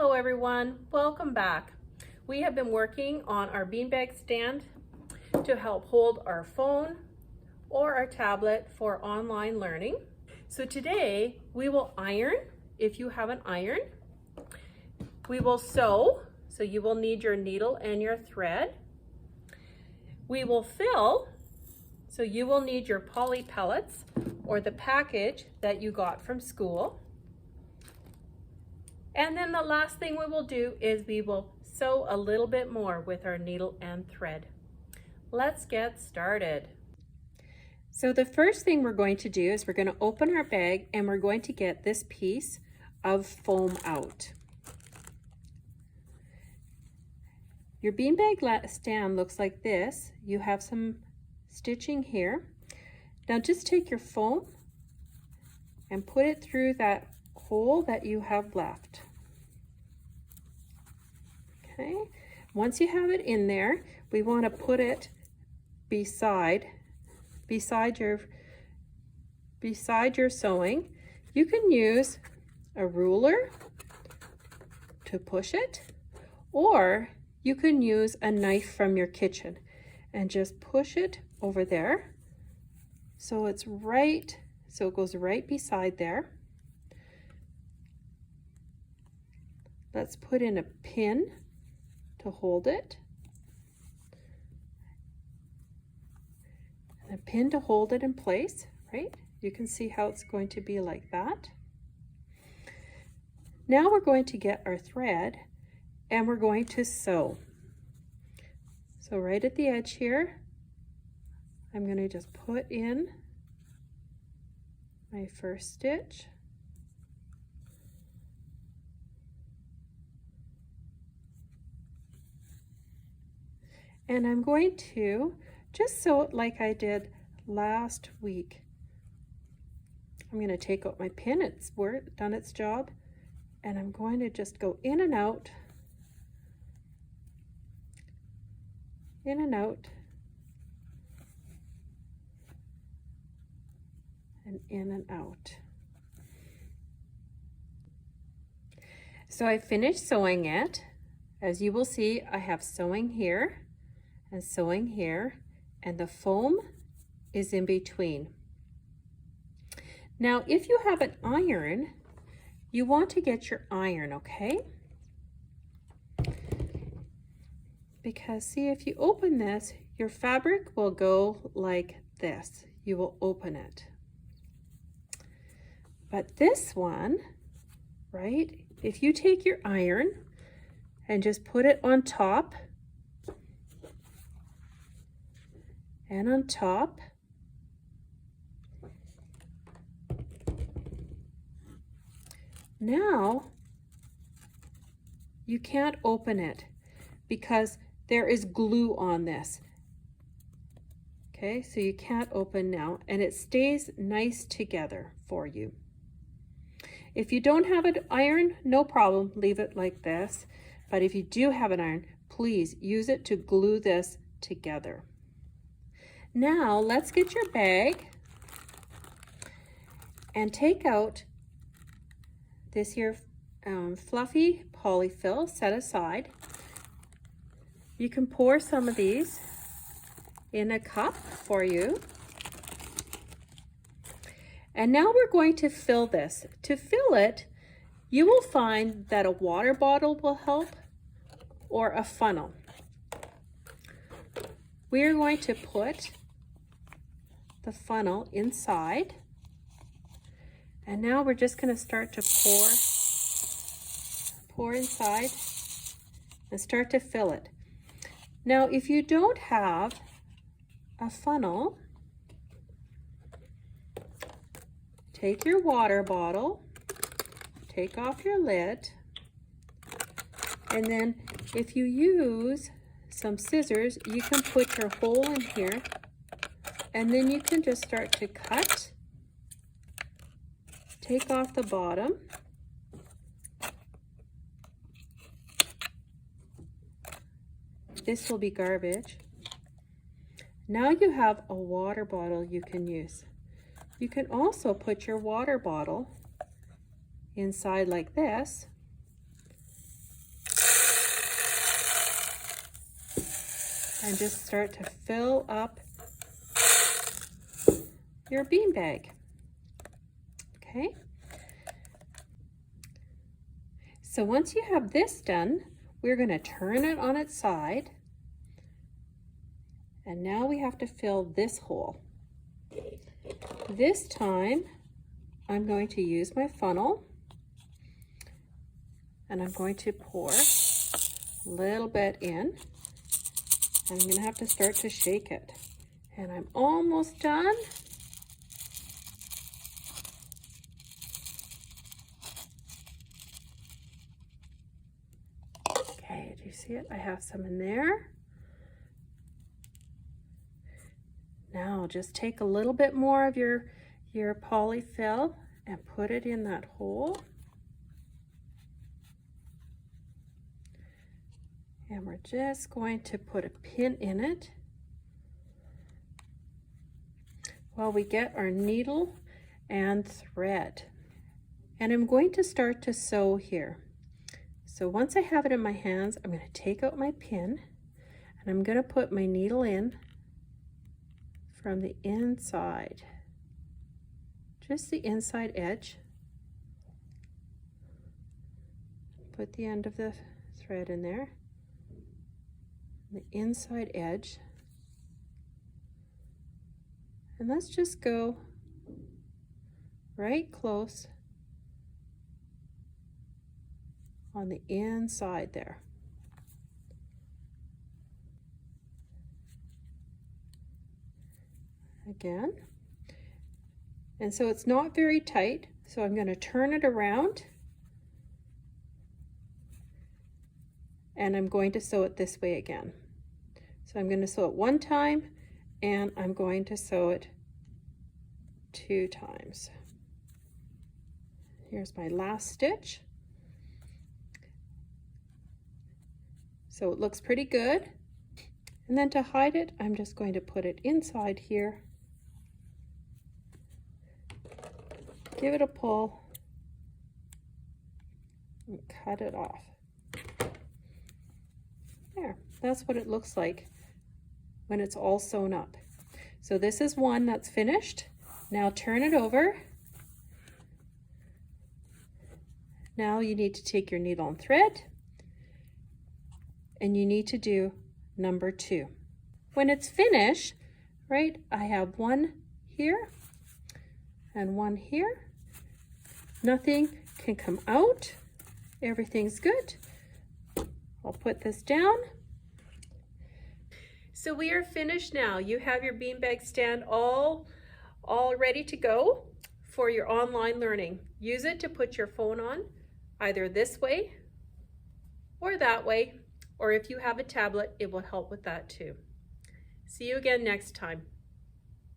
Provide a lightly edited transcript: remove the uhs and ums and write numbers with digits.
Hello everyone, welcome back. We have been working on our beanbag stand to help hold our phone or our tablet for online learning. So today we will iron if you have an iron. We will sew, so you will need your needle and your thread. We will fill, so you will need your poly pellets or the package that you got from school. And then the last thing we will do is we will sew a little bit more with our needle and thread. Let's get started. So the first thing we're going to do is we're going to open our bag and we're going to get this piece of foam out. Your beanbag stand looks like this. You have some stitching here. Now just take your foam and put it through that hole that you have left. Okay, once you have it in there, we want to put it beside your sewing. You can use a ruler to push it, or you can use a knife from your kitchen and just push it over there so it goes right beside there. Let's put in a pin to hold it, and a pin to hold it in place, right? You can see how it's going to be like that. Now we're going to get our thread and we're going to sew. So right at the edge here, I'm going to just put in my first stitch. And I'm going to just sew it like I did last week. I'm going to take out my pin, it's done its job, and I'm going to just go in and out, in and out, and in and out. So I finished sewing it. As you will see, I have sewing here and sewing here, and the foam is in between. Now, if you have an iron, you want to get your iron, okay? Because see, if you open this, your fabric will go like this. You will open it. But this one, right, if you take your iron and just put it on top and on top, now you can't open it because there is glue on this. Okay, so you can't open now, and it stays nice together for you. If you don't have an iron, no problem, leave it like this. But if you do have an iron, please use it to glue this together. Now let's get your bag and take out this here fluffy polyfill, set aside. You can pour some of these in a cup for you. And now we're going to fill this. To fill it, you will find that a water bottle will help, or a funnel. We are going to put the funnel inside, and now we're just going to start to pour inside and start to fill it. Now, if you don't have a funnel, take your water bottle, take off your lid, and then if you use some scissors, you can put your hole in here, and then you can just start to cut. Take off the bottom. This will be garbage. Now you have a water bottle you can use. You can also put your water bottle inside like this and just start to fill up your beanbag. Okay. So once you have this done, we're going to turn it on its side. And now we have to fill this hole. This time, I'm going to use my funnel and I'm going to pour a little bit in. I'm going to have to start to shake it. And I'm almost done. Okay, do you see it? I have some in there. Now just take a little bit more of your polyfill and put it in that hole. And we're just going to put a pin in it while we get our needle and thread. And I'm going to start to sew here. So once I have it in my hands, I'm going to take out my pin and I'm going to put my needle in from the inside, just the inside edge. Put the end of the thread in there, the inside edge, and let's just go right close on the inside there. Again, and so it's not very tight, so I'm going to turn it around and I'm going to sew it this way again. So I'm going to sew it one time and I'm going to sew it 2 times. Here's my last stitch. So it looks pretty good. And then to hide it, I'm just going to put it inside here. Give it a pull and cut it off. There, that's what it looks like when it's all sewn up. So this is one that's finished. Now turn it over. Now you need to take your needle and thread and you need to do number 2. When it's finished, right, I have one here and one here. Nothing can come out. Everything's good. I'll put this down. So we are finished now. You have your beanbag stand all ready to go for your online learning. Use it to put your phone on, either this way or that way, or if you have a tablet, it will help with that too. See you again next time.